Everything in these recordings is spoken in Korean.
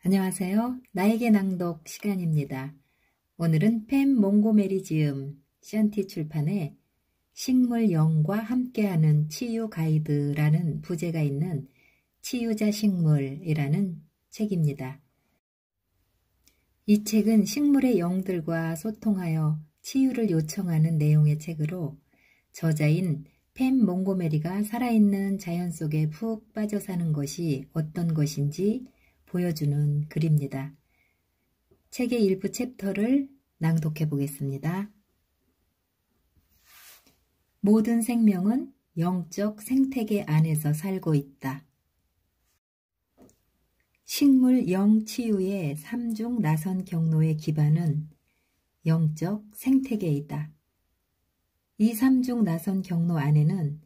안녕하세요. 나에게 낭독 시간입니다. 오늘은 팸 몽고메리 지음 샨티 출판의 식물 영과 함께하는 치유 가이드라는 부제가 있는 치유자 식물이라는 책입니다. 이 책은 식물의 영들과 소통하여 치유를 요청하는 내용의 책으로 저자인 팸 몽고메리가 살아있는 자연 속에 푹 빠져 사는 것이 어떤 것인지 보여주는 글입니다. 책의 일부 챕터를 낭독해 보겠습니다. 모든 생명은 영적 생태계 안에서 살고 있다. 식물 영치유의 3중 나선 경로의 기반은 영적 생태계이다. 이 3중 나선 경로 안에는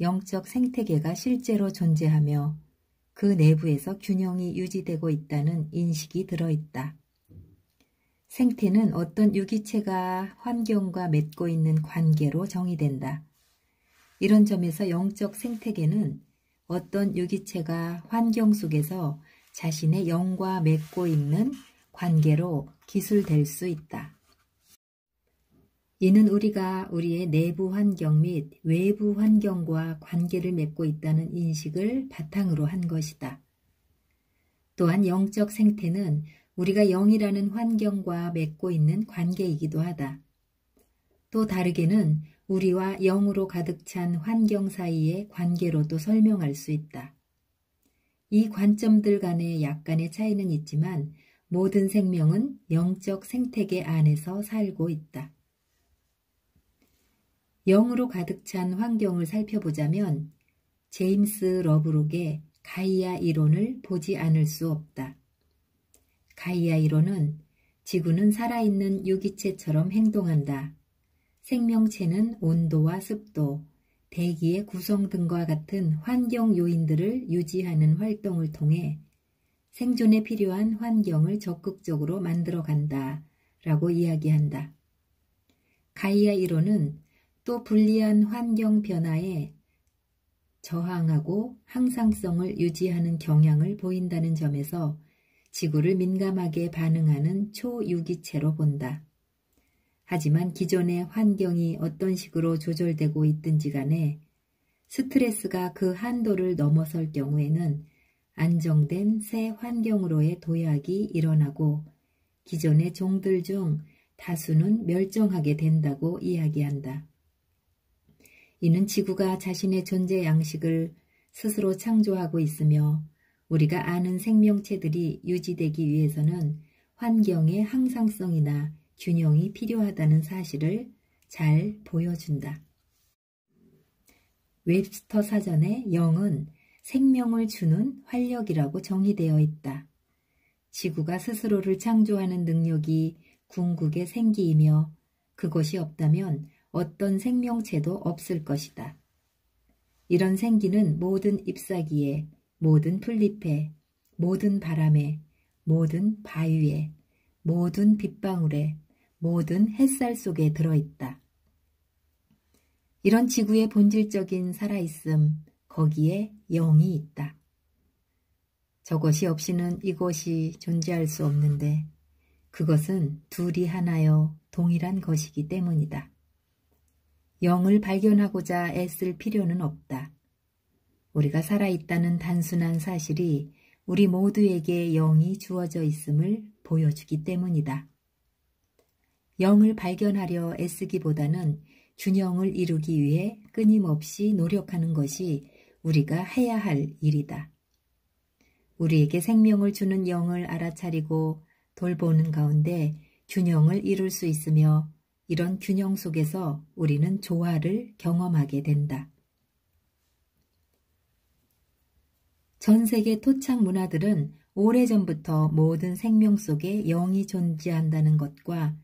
영적 생태계가 실제로 존재하며 그 내부에서 균형이 유지되고 있다는 인식이 들어있다. 생태는 어떤 유기체가 환경과 맺고 있는 관계로 정의된다. 이런 점에서 영적 생태계는 어떤 유기체가 환경 속에서 자신의 영과 맺고 있는 관계로 기술될 수 있다. 이는 우리가 우리의 내부 환경 및 외부 환경과 관계를 맺고 있다는 인식을 바탕으로 한 것이다. 또한 영적 생태는 우리가 영이라는 환경과 맺고 있는 관계이기도 하다. 또 다르게는 우리와 영으로 가득 찬 환경 사이의 관계로도 설명할 수 있다. 이 관점들 간의 약간의 차이는 있지만 모든 생명은 영적 생태계 안에서 살고 있다. 영으로 가득 찬 환경을 살펴보자면 제임스 러브록의 가이아 이론을 보지 않을 수 없다. 가이아 이론은 지구는 살아있는 유기체처럼 행동한다. 생명체는 온도와 습도, 대기의 구성 등과 같은 환경 요인들을 유지하는 활동을 통해 생존에 필요한 환경을 적극적으로 만들어간다 라고 이야기한다. 가이아 이론은 또 불리한 환경 변화에 저항하고 항상성을 유지하는 경향을 보인다는 점에서 지구를 민감하게 반응하는 초유기체로 본다. 하지만 기존의 환경이 어떤 식으로 조절되고 있든지 간에 스트레스가 그 한도를 넘어설 경우에는 안정된 새 환경으로의 도약이 일어나고 기존의 종들 중 다수는 멸종하게 된다고 이야기한다. 이는 지구가 자신의 존재 양식을 스스로 창조하고 있으며 우리가 아는 생명체들이 유지되기 위해서는 환경의 항상성이나 균형이 필요하다는 사실을 잘 보여준다. 웹스터 사전에 영은 생명을 주는 활력이라고 정의되어 있다. 지구가 스스로를 창조하는 능력이 궁극의 생기이며 그것이 없다면 어떤 생명체도 없을 것이다. 이런 생기는 모든 잎사귀에, 모든 풀잎에, 모든 바람에, 모든 바위에, 모든 빗방울에, 모든 햇살 속에 들어있다. 이런 지구의 본질적인 살아있음, 거기에 영이 있다. 저것이 없이는 이것이 존재할 수 없는데 그것은 둘이 하나여 동일한 것이기 때문이다. 영을 발견하고자 애쓸 필요는 없다. 우리가 살아있다는 단순한 사실이 우리 모두에게 영이 주어져 있음을 보여주기 때문이다. 영을 발견하려 애쓰기보다는 균형을 이루기 위해 끊임없이 노력하는 것이 우리가 해야 할 일이다. 우리에게 생명을 주는 영을 알아차리고 돌보는 가운데 균형을 이룰 수 있으며 이런 균형 속에서 우리는 조화를 경험하게 된다. 전 세계 토착 문화들은 오래전부터 모든 생명 속에 영이 존재한다는 것과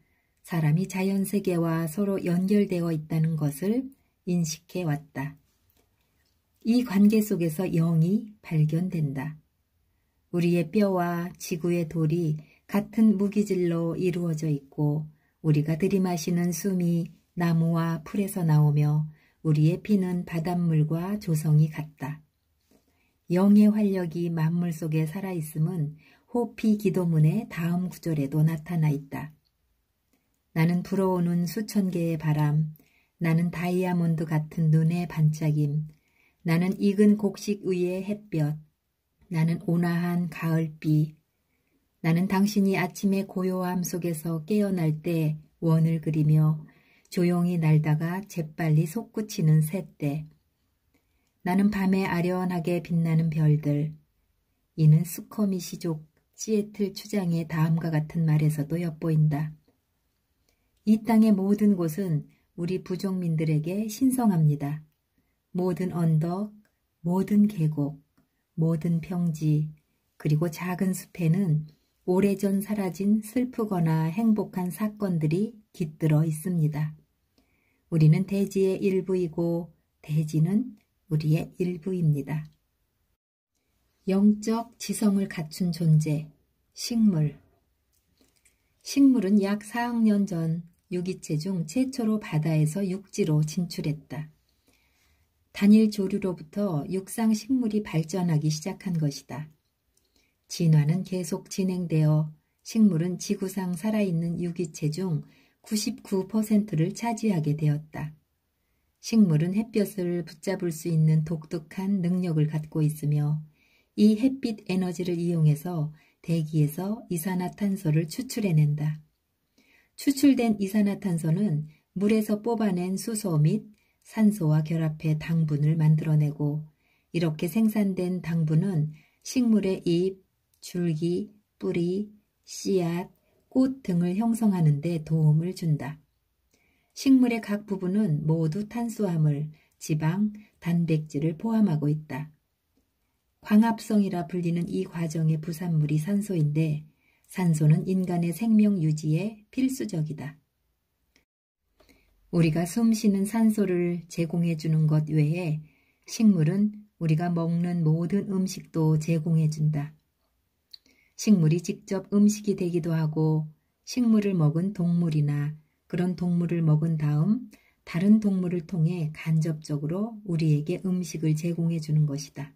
사람이 자연세계와 서로 연결되어 있다는 것을 인식해 왔다. 이 관계 속에서 영이 발견된다. 우리의 뼈와 지구의 돌이 같은 무기질로 이루어져 있고 우리가 들이마시는 숨이 나무와 풀에서 나오며 우리의 피는 바닷물과 조성이 같다. 영의 활력이 만물 속에 살아있음은 호피 기도문의 다음 구절에도 나타나 있다. 나는 불어오는 수천 개의 바람, 나는 다이아몬드 같은 눈의 반짝임, 나는 익은 곡식 위의 햇볕, 나는 온화한 가을비, 나는 당신이 아침의 고요함 속에서 깨어날 때 원을 그리며 조용히 날다가 재빨리 솟구치는 새떼, 나는 밤에 아련하게 빛나는 별들. 이는 수커미시족 시애틀 추장의 다음과 같은 말에서도 엿보인다. 이 땅의 모든 곳은 우리 부족민들에게 신성합니다. 모든 언덕, 모든 계곡, 모든 평지, 그리고 작은 숲에는 오래전 사라진 슬프거나 행복한 사건들이 깃들어 있습니다. 우리는 대지의 일부이고 대지는 우리의 일부입니다. 영적 지성을 갖춘 존재, 식물. 식물은 약 4억 년 전 유기체 중 최초로 바다에서 육지로 진출했다. 단일 조류로부터 육상 식물이 발전하기 시작한 것이다. 진화는 계속 진행되어 식물은 지구상 살아있는 유기체 중 99%를 차지하게 되었다. 식물은 햇볕을 붙잡을 수 있는 독특한 능력을 갖고 있으며 이 햇빛 에너지를 이용해서 대기에서 이산화탄소를 추출해낸다. 추출된 이산화탄소는 물에서 뽑아낸 수소 및 산소와 결합해 당분을 만들어내고 이렇게 생산된 당분은 식물의 잎, 줄기, 뿌리, 씨앗, 꽃 등을 형성하는 데 도움을 준다. 식물의 각 부분은 모두 탄수화물, 지방, 단백질을 포함하고 있다. 광합성이라 불리는 이 과정의 부산물이 산소인데 산소는 인간의 생명 유지에 필수적이다. 우리가 숨쉬는 산소를 제공해 주는 것 외에 식물은 우리가 먹는 모든 음식도 제공해 준다. 식물이 직접 음식이 되기도 하고 식물을 먹은 동물이나 그런 동물을 먹은 다음 다른 동물을 통해 간접적으로 우리에게 음식을 제공해 주는 것이다.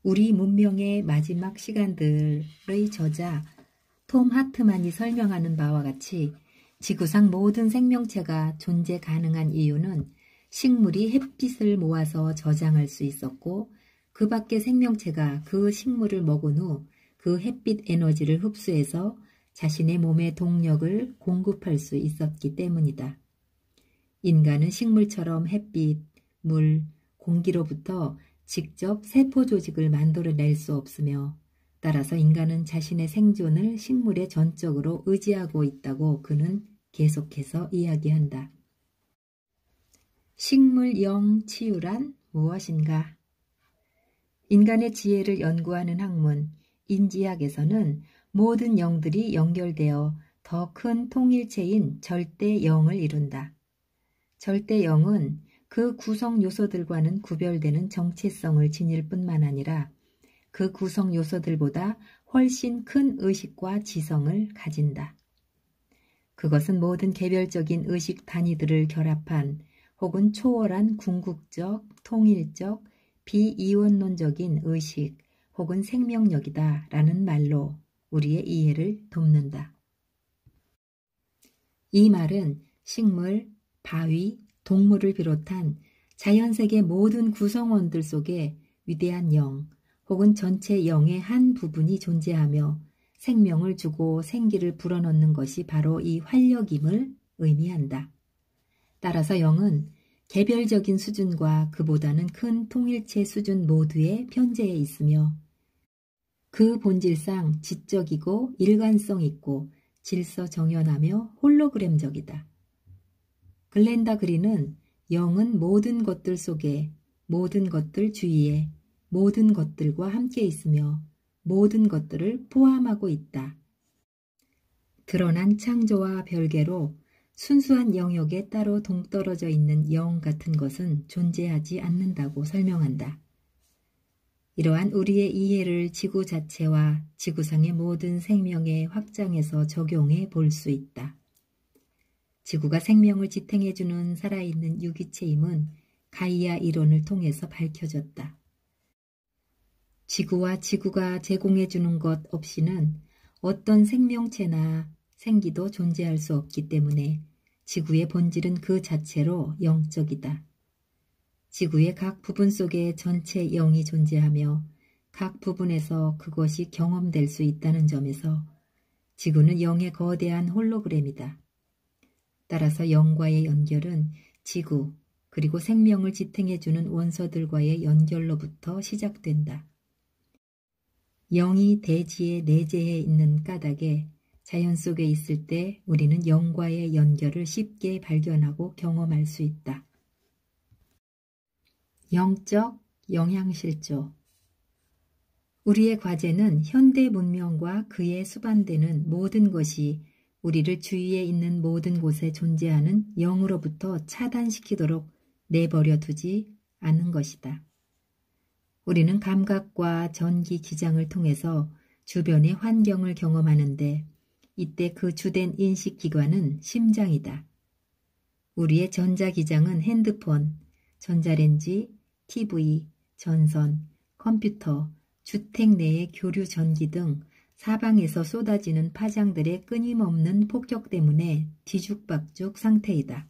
우리 문명의 마지막 시간들의 저자 톰 하트만이 설명하는 바와 같이 지구상 모든 생명체가 존재 가능한 이유는 식물이 햇빛을 모아서 저장할 수 있었고 그 밖의 생명체가 그 식물을 먹은 후 그 햇빛 에너지를 흡수해서 자신의 몸에 동력을 공급할 수 있었기 때문이다. 인간은 식물처럼 햇빛, 물, 공기로부터 직접 세포 조직을 만들어낼 수 없으며 따라서 인간은 자신의 생존을 식물에 전적으로 의지하고 있다고 그는 계속해서 이야기한다. 식물 영 치유란 무엇인가? 인간의 지혜를 연구하는 학문, 인지학에서는 모든 영들이 연결되어 더 큰 통일체인 절대 영을 이룬다. 절대 영은 그 구성 요소들과는 구별되는 정체성을 지닐 뿐만 아니라 그 구성 요소들보다 훨씬 큰 의식과 지성을 가진다. 그것은 모든 개별적인 의식 단위들을 결합한 혹은 초월한 궁극적, 통일적, 비이원론적인 의식 혹은 생명력이다 라는 말로 우리의 이해를 돕는다. 이 말은 식물, 바위, 동물을 비롯한 자연세계 모든 구성원들 속에 위대한 영 혹은 전체 영의 한 부분이 존재하며 생명을 주고 생기를 불어넣는 것이 바로 이 활력임을 의미한다. 따라서 영은 개별적인 수준과 그보다는 큰 통일체 수준 모두에 편재해 있으며 그 본질상 지적이고 일관성 있고 질서정연하며 홀로그램적이다. 글렌다 그린은 영은 모든 것들 속에, 모든 것들 주위에, 모든 것들과 함께 있으며 모든 것들을 포함하고 있다. 드러난 창조와 별개로 순수한 영역에 따로 동떨어져 있는 영 같은 것은 존재하지 않는다고 설명한다. 이러한 우리의 이해를 지구 자체와 지구상의 모든 생명의 확장해서 적용해 볼 수 있다. 지구가 생명을 지탱해주는 살아있는 유기체임은 가이아 이론을 통해서 밝혀졌다. 지구와 지구가 제공해주는 것 없이는 어떤 생명체나 생기도 존재할 수 없기 때문에 지구의 본질은 그 자체로 영적이다. 지구의 각 부분 속에 전체 영이 존재하며 각 부분에서 그것이 경험될 수 있다는 점에서 지구는 영의 거대한 홀로그램이다. 따라서 영과의 연결은 지구 그리고 생명을 지탱해주는 원소들과의 연결로부터 시작된다. 영이 대지에 내재해 있는 까닭에 자연 속에 있을 때 우리는 영과의 연결을 쉽게 발견하고 경험할 수 있다. 영적 영양실조. 우리의 과제는 현대 문명과 그에 수반되는 모든 것이 우리를 주위에 있는 모든 곳에 존재하는 영으로부터 차단시키도록 내버려 두지 않는 것이다. 우리는 감각과 전기 기장을 통해서 주변의 환경을 경험하는데 이때 그 주된 인식기관은 심장이다. 우리의 전자기장은 핸드폰, 전자레인지, TV, 전선, 컴퓨터, 주택 내의 교류 전기 등 사방에서 쏟아지는 파장들의 끊임없는 폭격 때문에 뒤죽박죽 상태이다.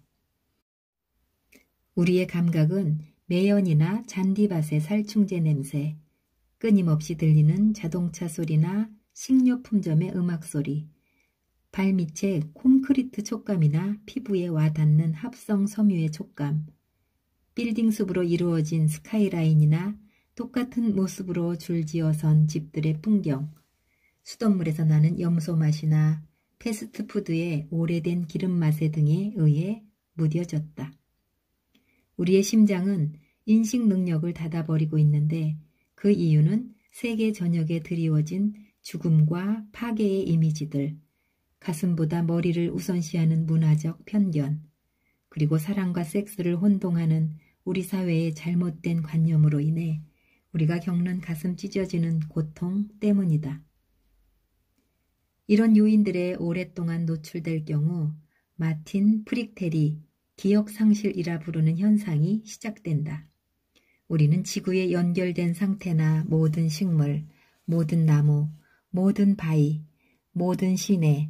우리의 감각은 매연이나 잔디밭의 살충제 냄새, 끊임없이 들리는 자동차 소리나 식료품점의 음악 소리, 발밑의 콘크리트 촉감이나 피부에 와닿는 합성 섬유의 촉감, 빌딩 숲으로 이루어진 스카이라인이나 똑같은 모습으로 줄지어선 집들의 풍경, 수돗물에서 나는 염소 맛이나 패스트푸드의 오래된 기름 맛에 등에 의해 무뎌졌다. 우리의 심장은 인식 능력을 닫아버리고 있는데 그 이유는 세계 전역에 드리워진 죽음과 파괴의 이미지들, 가슴보다 머리를 우선시하는 문화적 편견, 그리고 사랑과 섹스를 혼동하는 우리 사회의 잘못된 관념으로 인해 우리가 겪는 가슴 찢어지는 고통 때문이다. 이런 요인들에 오랫동안 노출될 경우 마틴 프릭테리 기억상실이라 부르는 현상이 시작된다. 우리는 지구에 연결된 상태나 모든 식물, 모든 나무, 모든 바위, 모든 시내,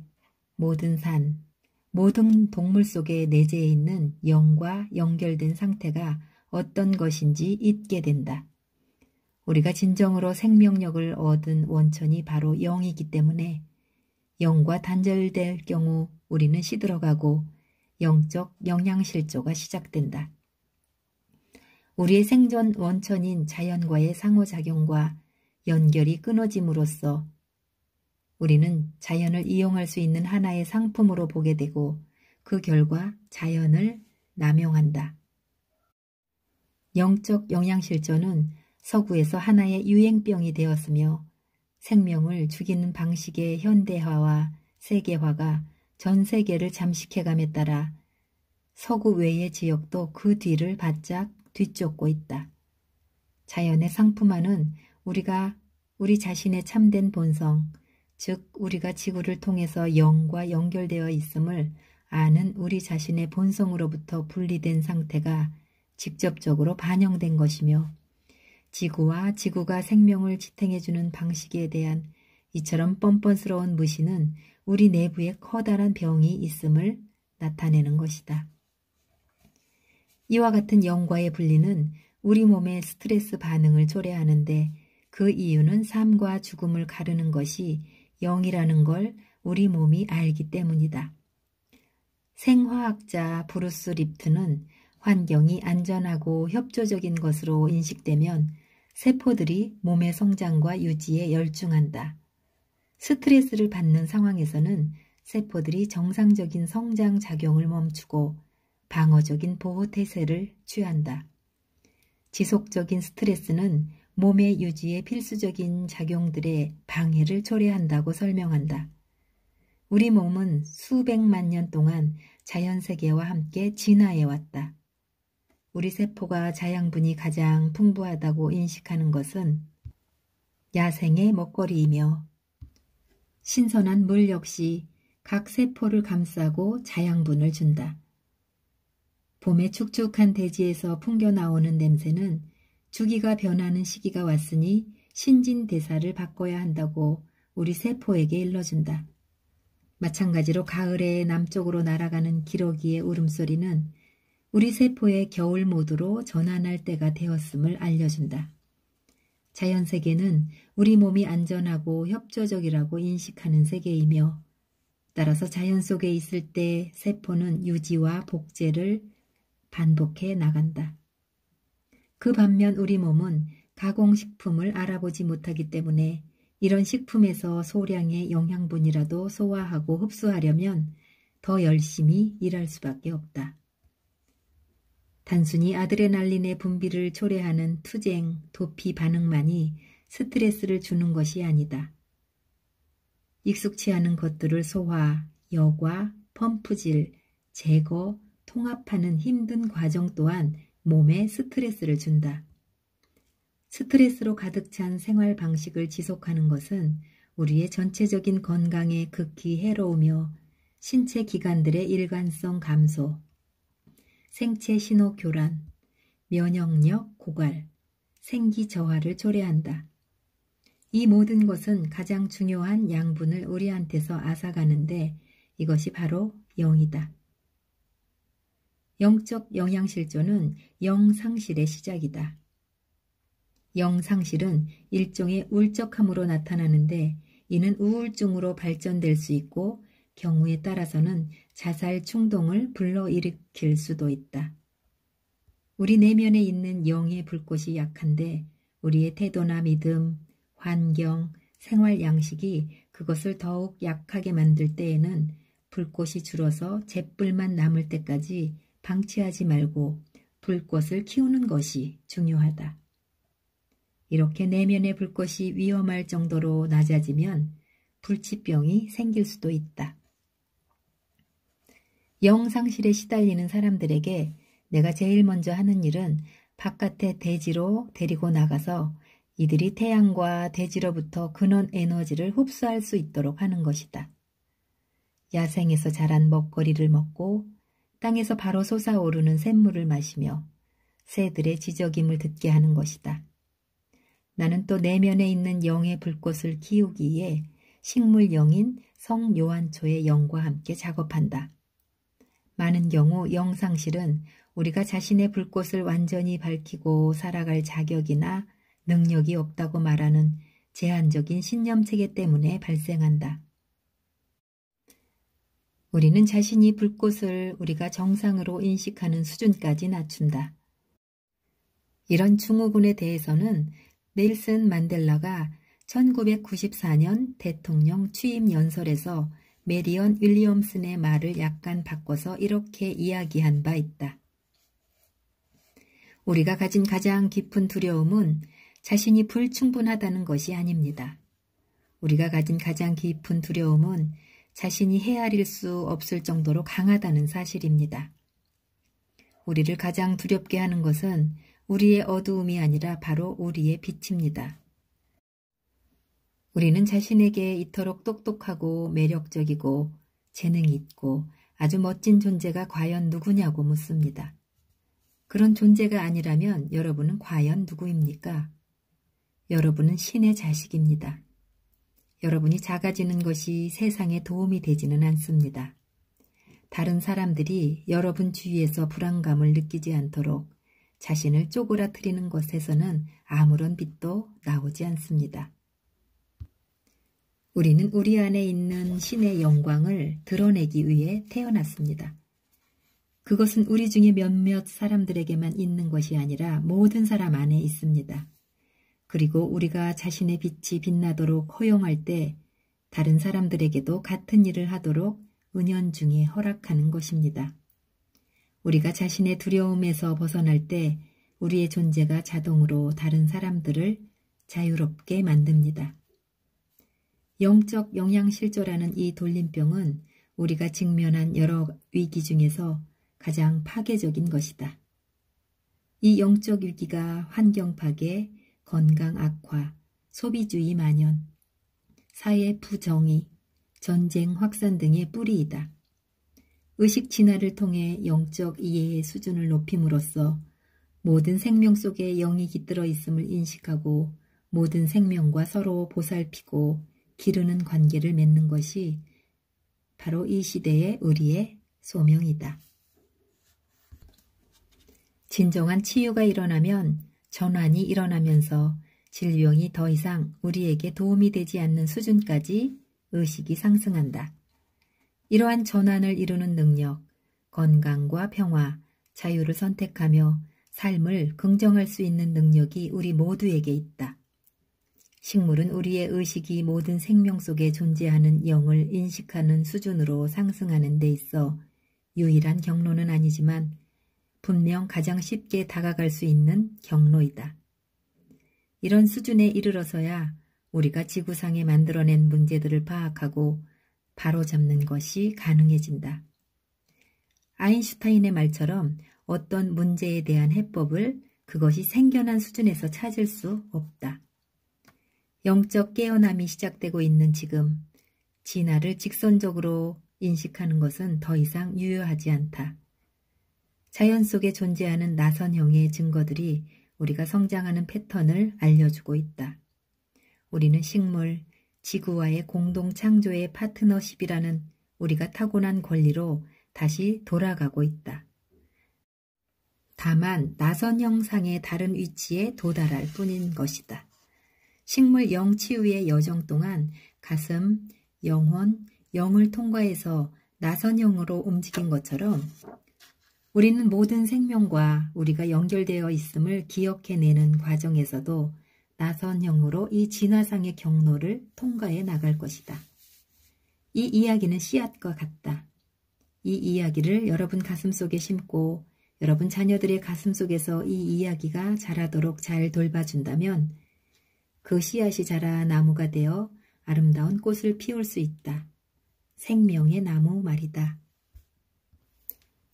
모든 산, 모든 동물 속에 내재해 있는 영과 연결된 상태가 어떤 것인지 잊게 된다. 우리가 진정으로 생명력을 얻은 원천이 바로 영이기 때문에 영과 단절될 경우 우리는 시들어가고 영적 영양실조가 시작된다. 우리의 생존 원천인 자연과의 상호작용과 연결이 끊어짐으로써 우리는 자연을 이용할 수 있는 하나의 상품으로 보게 되고 그 결과 자연을 남용한다. 영적 영양실조는 서구에서 하나의 유행병이 되었으며 생명을 죽이는 방식의 현대화와 세계화가 전 세계를 잠식해감에 따라 서구 외의 지역도 그 뒤를 바짝 뒤쫓고 있다. 자연의 상품화는 우리가 우리 자신의 참된 본성, 즉 우리가 지구를 통해서 영과 연결되어 있음을 아는 우리 자신의 본성으로부터 분리된 상태가 직접적으로 반영된 것이며 지구와 지구가 생명을 지탱해주는 방식에 대한 이처럼 뻔뻔스러운 무시는 우리 내부에 커다란 병이 있음을 나타내는 것이다. 이와 같은 영과의 분리는 우리 몸의 스트레스 반응을 초래하는데 그 이유는 삶과 죽음을 가르는 것이 영이라는 걸 우리 몸이 알기 때문이다. 생화학자 브루스 립트는 환경이 안전하고 협조적인 것으로 인식되면 세포들이 몸의 성장과 유지에 열중한다. 스트레스를 받는 상황에서는 세포들이 정상적인 성장 작용을 멈추고 방어적인 보호태세를 취한다. 지속적인 스트레스는 몸의 유지에 필수적인 작용들의 방해를 초래한다고 설명한다. 우리 몸은 수백만 년 동안 자연세계와 함께 진화해왔다. 우리 세포가 자양분이 가장 풍부하다고 인식하는 것은 야생의 먹거리이며 신선한 물 역시 각 세포를 감싸고 자양분을 준다. 봄의 축축한 대지에서 풍겨나오는 냄새는 주기가 변하는 시기가 왔으니 신진대사를 바꿔야 한다고 우리 세포에게 일러준다. 마찬가지로 가을에 남쪽으로 날아가는 기러기의 울음소리는 우리 세포의 겨울 모드로 전환할 때가 되었음을 알려준다. 자연세계는 우리 몸이 안전하고 협조적이라고 인식하는 세계이며 따라서 자연 속에 있을 때 세포는 유지와 복제를 반복해 나간다. 그 반면 우리 몸은 가공식품을 알아보지 못하기 때문에 이런 식품에서 소량의 영양분이라도 소화하고 흡수하려면 더 열심히 일할 수밖에 없다. 단순히 아드레날린의 분비를 초래하는 투쟁, 도피 반응만이 스트레스를 주는 것이 아니다. 익숙치 않은 것들을 소화, 여과, 펌프질, 제거, 통합하는 힘든 과정 또한 몸에 스트레스를 준다. 스트레스로 가득 찬 생활 방식을 지속하는 것은 우리의 전체적인 건강에 극히 해로우며 신체 기관들의 일관성 감소, 생체 신호 교란, 면역력 고갈, 생기 저하를 초래한다. 이 모든 것은 가장 중요한 양분을 우리한테서 앗아가는데 이것이 바로 영이다. 영적 영양실조는 영상실의 시작이다. 영상실은 일종의 울적함으로 나타나는데 이는 우울증으로 발전될 수 있고 경우에 따라서는 자살 충동을 불러일으킬 수도 있다. 우리 내면에 있는 영의 불꽃이 약한데 우리의 태도나 믿음, 환경, 생활 양식이 그것을 더욱 약하게 만들 때에는 불꽃이 줄어서 잿불만 남을 때까지 방치하지 말고 불꽃을 키우는 것이 중요하다. 이렇게 내면의 불꽃이 위험할 정도로 낮아지면 불치병이 생길 수도 있다. 영상실에 시달리는 사람들에게 내가 제일 먼저 하는 일은 바깥의 대지로 데리고 나가서 이들이 태양과 대지로부터 근원 에너지를 흡수할 수 있도록 하는 것이다. 야생에서 자란 먹거리를 먹고 땅에서 바로 솟아오르는 샘물을 마시며 새들의 지저김을 듣게 하는 것이다. 나는 또 내면에 있는 영의 불꽃을 키우기에 식물영인 성요한초의 영과 함께 작업한다. 많은 경우 영상실은 우리가 자신의 불꽃을 완전히 밝히고 살아갈 자격이나 능력이 없다고 말하는 제한적인 신념체계 때문에 발생한다. 우리는 자신이 불꽃을 우리가 정상으로 인식하는 수준까지 낮춘다. 이런 증후군에 대해서는 넬슨 만델라가 1994년 대통령 취임 연설에서 메리언 윌리엄슨의 말을 약간 바꿔서 이렇게 이야기한 바 있다. 우리가 가진 가장 깊은 두려움은 자신이 불충분하다는 것이 아닙니다. 우리가 가진 가장 깊은 두려움은 자신이 헤아릴 수 없을 정도로 강하다는 사실입니다. 우리를 가장 두렵게 하는 것은 우리의 어두움이 아니라 바로 우리의 빛입니다. 우리는 자신에게 이토록 똑똑하고 매력적이고 재능이 있고 아주 멋진 존재가 과연 누구냐고 묻습니다. 그런 존재가 아니라면 여러분은 과연 누구입니까? 여러분은 신의 자식입니다. 여러분이 작아지는 것이 세상에 도움이 되지는 않습니다. 다른 사람들이 여러분 주위에서 불안감을 느끼지 않도록 자신을 쪼그라뜨리는 것에서는 아무런 빛도 나오지 않습니다. 우리는 우리 안에 있는 신의 영광을 드러내기 위해 태어났습니다. 그것은 우리 중에 몇몇 사람들에게만 있는 것이 아니라 모든 사람 안에 있습니다. 그리고 우리가 자신의 빛이 빛나도록 허용할 때 다른 사람들에게도 같은 일을 하도록 은연중에 허락하는 것입니다. 우리가 자신의 두려움에서 벗어날 때 우리의 존재가 자동으로 다른 사람들을 자유롭게 만듭니다. 영적 영양실조라는 이 돌림병은 우리가 직면한 여러 위기 중에서 가장 파괴적인 것이다. 이 영적 위기가 환경 파괴, 건강 악화, 소비주의 만연, 사회 부정의, 전쟁 확산 등의 뿌리이다. 의식 진화를 통해 영적 이해의 수준을 높임으로써 모든 생명 속에 영이 깃들어 있음을 인식하고 모든 생명과 서로 보살피고 기르는 관계를 맺는 것이 바로 이 시대의 우리의 소명이다. 진정한 치유가 일어나면 전환이 일어나면서 질병이 더 이상 우리에게 도움이 되지 않는 수준까지 의식이 상승한다. 이러한 전환을 이루는 능력, 건강과 평화, 자유를 선택하며 삶을 긍정할 수 있는 능력이 우리 모두에게 있다. 식물은 우리의 의식이 모든 생명 속에 존재하는 영을 인식하는 수준으로 상승하는 데 있어 유일한 경로는 아니지만 분명 가장 쉽게 다가갈 수 있는 경로이다. 이런 수준에 이르러서야 우리가 지구상에 만들어낸 문제들을 파악하고 바로잡는 것이 가능해진다. 아인슈타인의 말처럼 어떤 문제에 대한 해법을 그것이 생겨난 수준에서 찾을 수 없다. 영적 깨어남이 시작되고 있는 지금, 진화를 직선적으로 인식하는 것은 더 이상 유효하지 않다. 자연 속에 존재하는 나선형의 증거들이 우리가 성장하는 패턴을 알려주고 있다. 우리는 식물, 지구와의 공동 창조의 파트너십이라는 우리가 타고난 권리로 다시 돌아가고 있다. 다만 나선형상의 다른 위치에 도달할 뿐인 것이다. 식물 영치유의 여정 동안 가슴, 영혼, 영을 통과해서 나선형으로 움직인 것처럼 우리는 모든 생명과 우리가 연결되어 있음을 기억해내는 과정에서도 나선형으로 이 진화상의 경로를 통과해 나갈 것이다. 이 이야기는 씨앗과 같다. 이 이야기를 여러분 가슴속에 심고 여러분 자녀들의 가슴속에서 이 이야기가 자라도록 잘 돌봐준다면 그 씨앗이 자라 나무가 되어 아름다운 꽃을 피울 수 있다. 생명의 나무 말이다.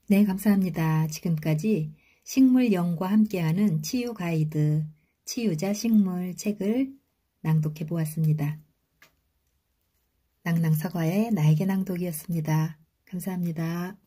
네, 감사합니다. 지금까지 식물 영과 함께하는 치유 가이드, 치유자 식물 책을 낭독해 보았습니다. 낭낭서가의 나에게 낭독이었습니다. 감사합니다.